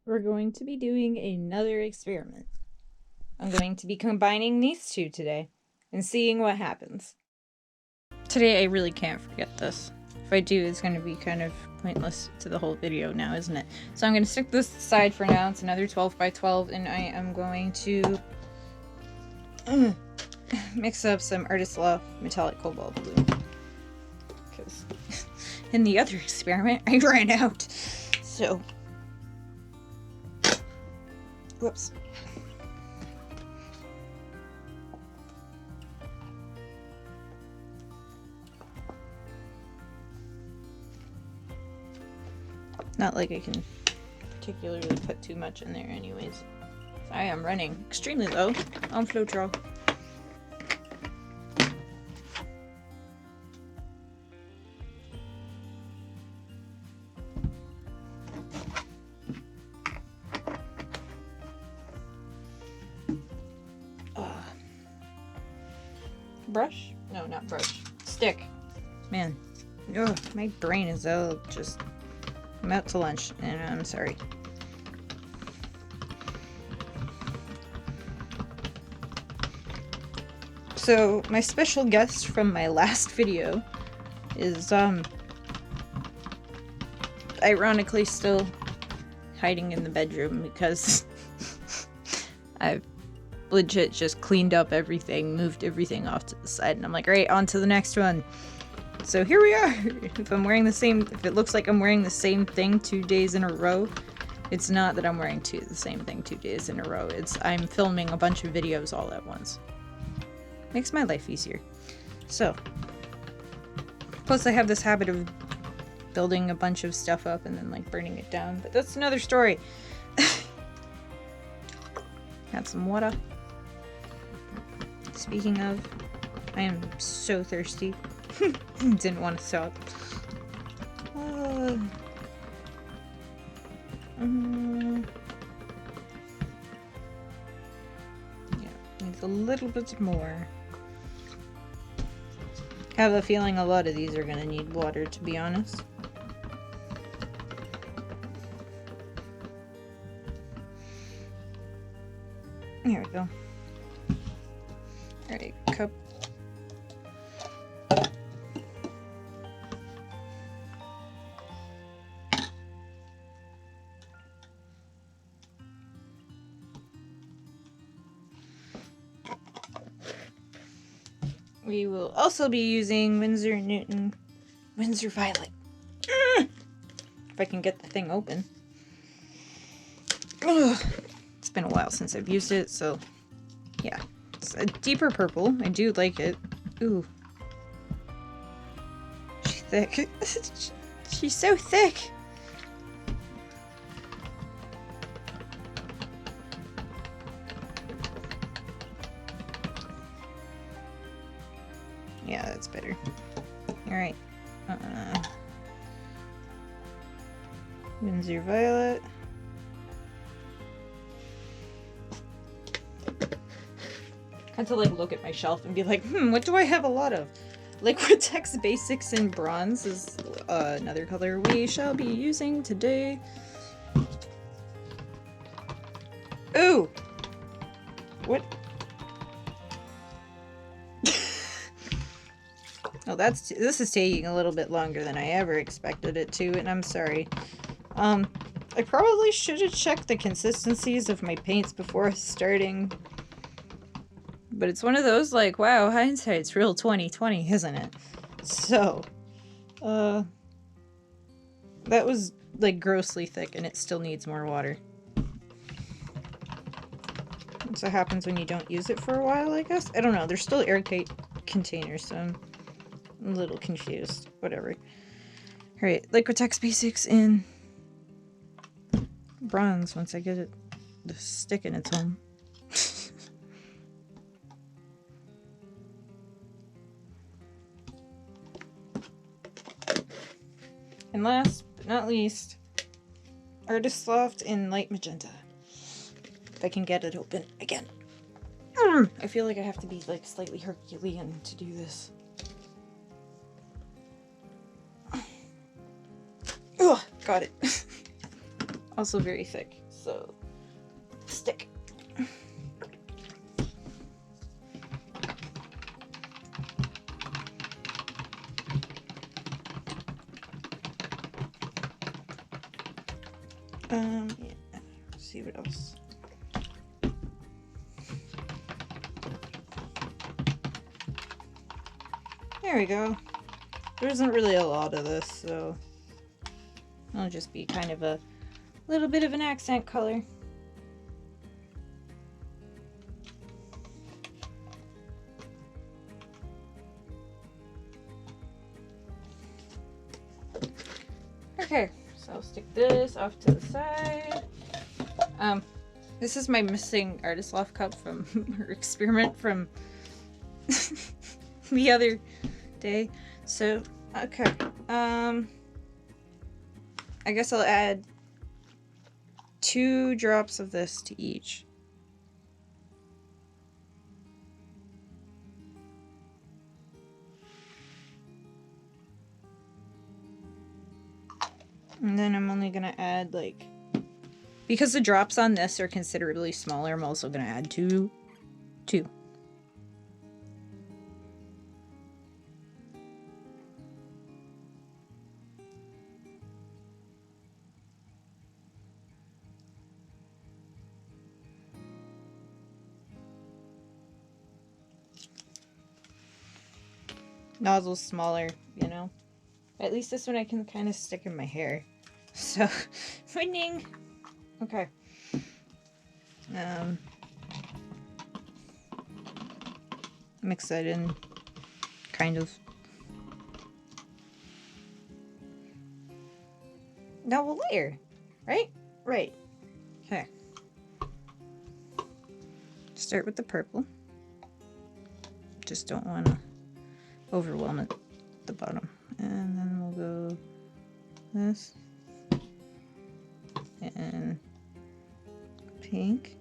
we're going to be doing another experiment. I'm going to be combining these two today and seeing what happens. Today I really can't forget this. If I do, it's going to be kind of pointless to the whole video now, isn't it? So I'm going to stick this aside for now. It's another 12 by 12, and I am going to mix up some Artist Loft metallic cobalt blue. Because in the other experiment, I ran out. So, whoops. Not like I can particularly put too much in there anyways. So I am running extremely low on Floetrol. Brush? No, not brush. Stick. Man. Ugh, my brain is all just... I'm out to lunch, and I'm sorry. So, my special guest from my last video is, ironically still hiding in the bedroom because I've legit just cleaned up everything, moved everything off to the side, and I'm like, alright, on to the next one. So here we are. If it looks like I'm wearing the same thing 2 days in a row, it's not that I'm wearing the same thing 2 days in a row. It's I'm filming a bunch of videos all at once. Makes my life easier. So, plus I have this habit of building a bunch of stuff up and then like burning it down, but that's another story. Got some water. Speaking of, I am so thirsty. Didn't want to stop. Yeah, needs a little bit more. I have a feeling a lot of these are gonna need water, to be honest. There we go. Alright, cup. We will also be using Winsor Violet. If I can get the thing open. Ugh. It's been a while since I've used it, so yeah. It's a deeper purple. I do like it. Ooh. She's thick. She's so thick. Yeah, that's better. Alright. Winsor Violet. I had to like look at my shelf and be like, what do I have a lot of? Liquitex Basics in Bronze is another color we shall be using today. Ooh! What? Oh, this is taking a little bit longer than I ever expected it to, and I'm sorry. I probably should have checked the consistencies of my paints before starting. But it's one of those, like, wow, hindsight's real 20/20, isn't it? So, that was, like, grossly thick, and it still needs more water. That's what happens when you don't use it for a while, I guess? I don't know, they're still airtight containers, so I'm a little confused. Whatever. Alright, Liquitex Basics in Bronze once I get it the stick in its home. And last but not least, Artist Loft in Light Magenta. If I can get it open again. I feel like I have to be like slightly Herculean to do this. Ugh, got it. also very thick, so stick. Yeah. Let's see what else. There we go. There isn't really a lot of this, so it'll just be kind of a little bit of an accent color. Okay, so I'll stick this off to the side. This is my missing artist loft cup from her experiment from the other day. So, okay. I guess I'll add 2 drops of this to each. And then I'm only gonna add like, because the drops on this are considerably smaller, I'm also gonna add 2. Nozzle's smaller, you know. At least this one I can kind of stick in my hair. So, winning! Okay. Mix that in, kind of. Now we'll layer, right? Right. Okay. Start with the purple. Just don't want to overwhelm it at the bottom. And then we'll go this. And pink.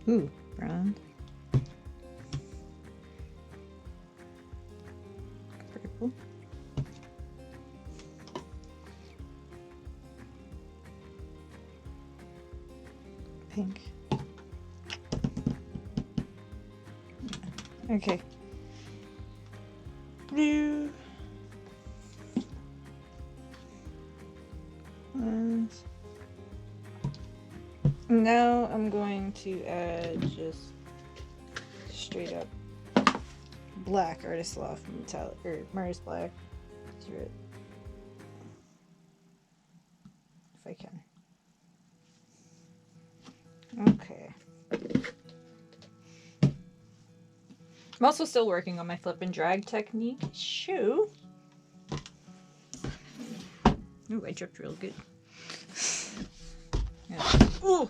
Ooh, brown. Purple. Pink. Okay. Blue. And now I'm going to add just straight up black Artist Loft metallic, or Mars Black to it. If I can. Okay. I'm also still working on my flip and drag technique. Shoo. Ooh, I dripped real good. Yeah. Ooh.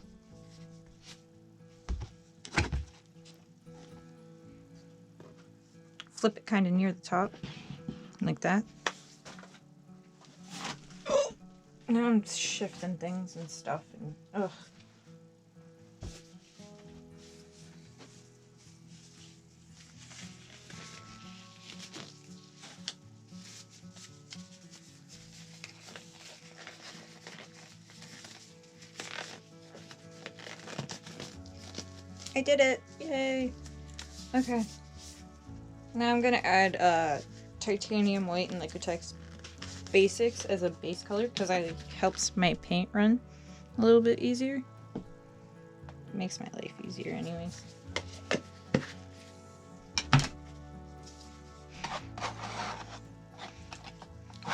Flip it kind of near the top, like that. Now I'm shifting things and stuff, and ugh. I did it! Yay! Okay. Now I'm gonna add titanium white and Liquitex basics as a base color because it helps my paint run a little bit easier. It makes my life easier anyways.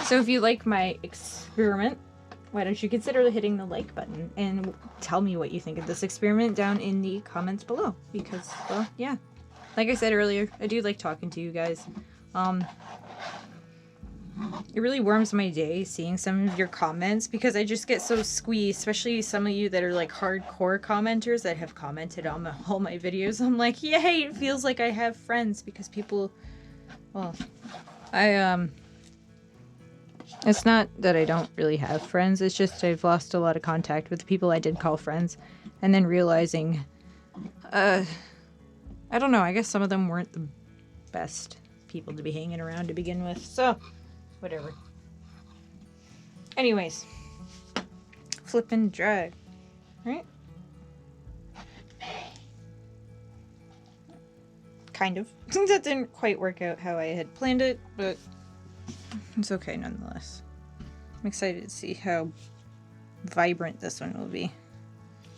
So if you like my experiment, why don't you consider hitting the like button and tell me what you think of this experiment down in the comments below, because, well, yeah. Like I said earlier, I do like talking to you guys. It really warms my day seeing some of your comments because I just get so squeezed, especially some of you that are like hardcore commenters that have commented on all my videos. I'm like, yay, it feels like I have friends because people, well, it's not that I don't really have friends, it's just I've lost a lot of contact with the people I did call friends, and then realizing, I don't know, I guess some of them weren't the best people to be hanging around to begin with, so, whatever. Anyways, flip and drag, right? Kind of. That didn't quite work out how I had planned it, but it's okay nonetheless. I'm excited to see how vibrant this one will be.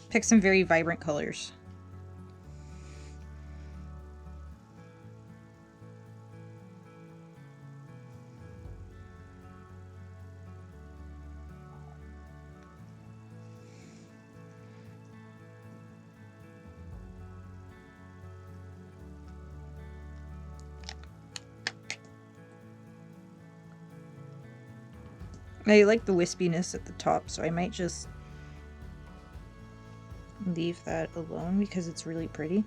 Pick some very vibrant colors. I like the wispiness at the top, so I might just leave that alone because it's really pretty.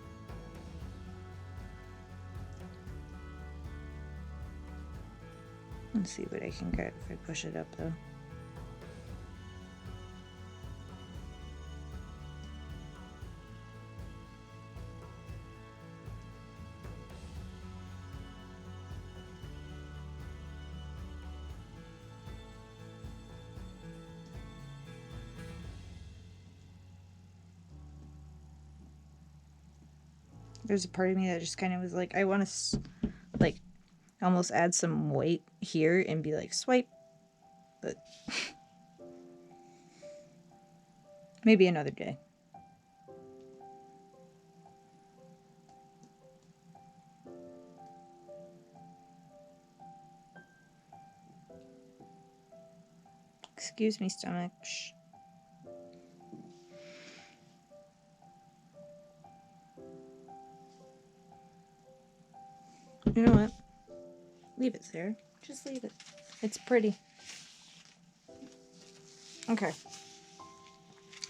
Let's see what I can get if I push it up though. There's a part of me that just kind of was like, I want to like almost add some weight here and be like swipe, but maybe another day. Excuse me, stomach. Shh. You know what? Leave it, Sarah. Just leave it. It's pretty. Okay.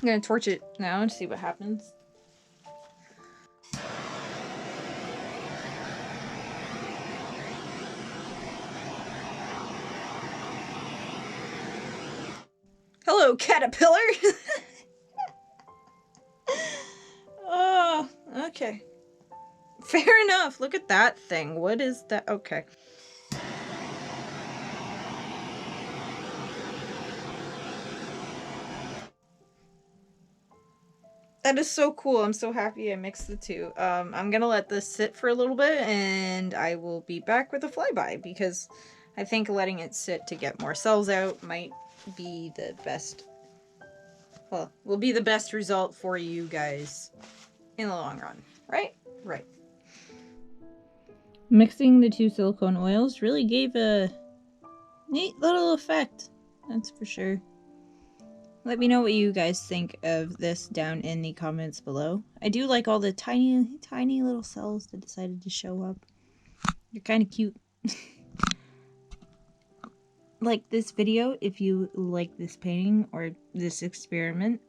I'm gonna torch it now and see what happens. Hello, caterpillar! Oh, okay. Fair enough. Look at that thing. What is that? Okay. That is so cool. I'm so happy I mixed the two. I'm gonna let this sit for a little bit and I will be back with a flyby because I think letting it sit to get more cells out might be the best, well, will be the best result for you guys in the long run, right? Right. Mixing the two silicone oils really gave a neat little effect, that's for sure. Let me know what you guys think of this down in the comments below. I do like all the tiny, tiny little cells that decided to show up. They're kind of cute. Like this video if you like this painting or this experiment.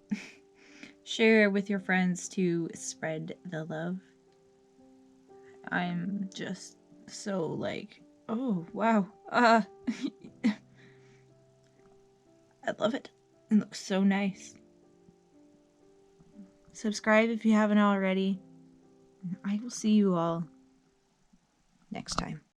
Share with your friends to spread the love. I'm just so like, oh wow, I love it. It looks so nice. Subscribe if you haven't already. I will see you all next time.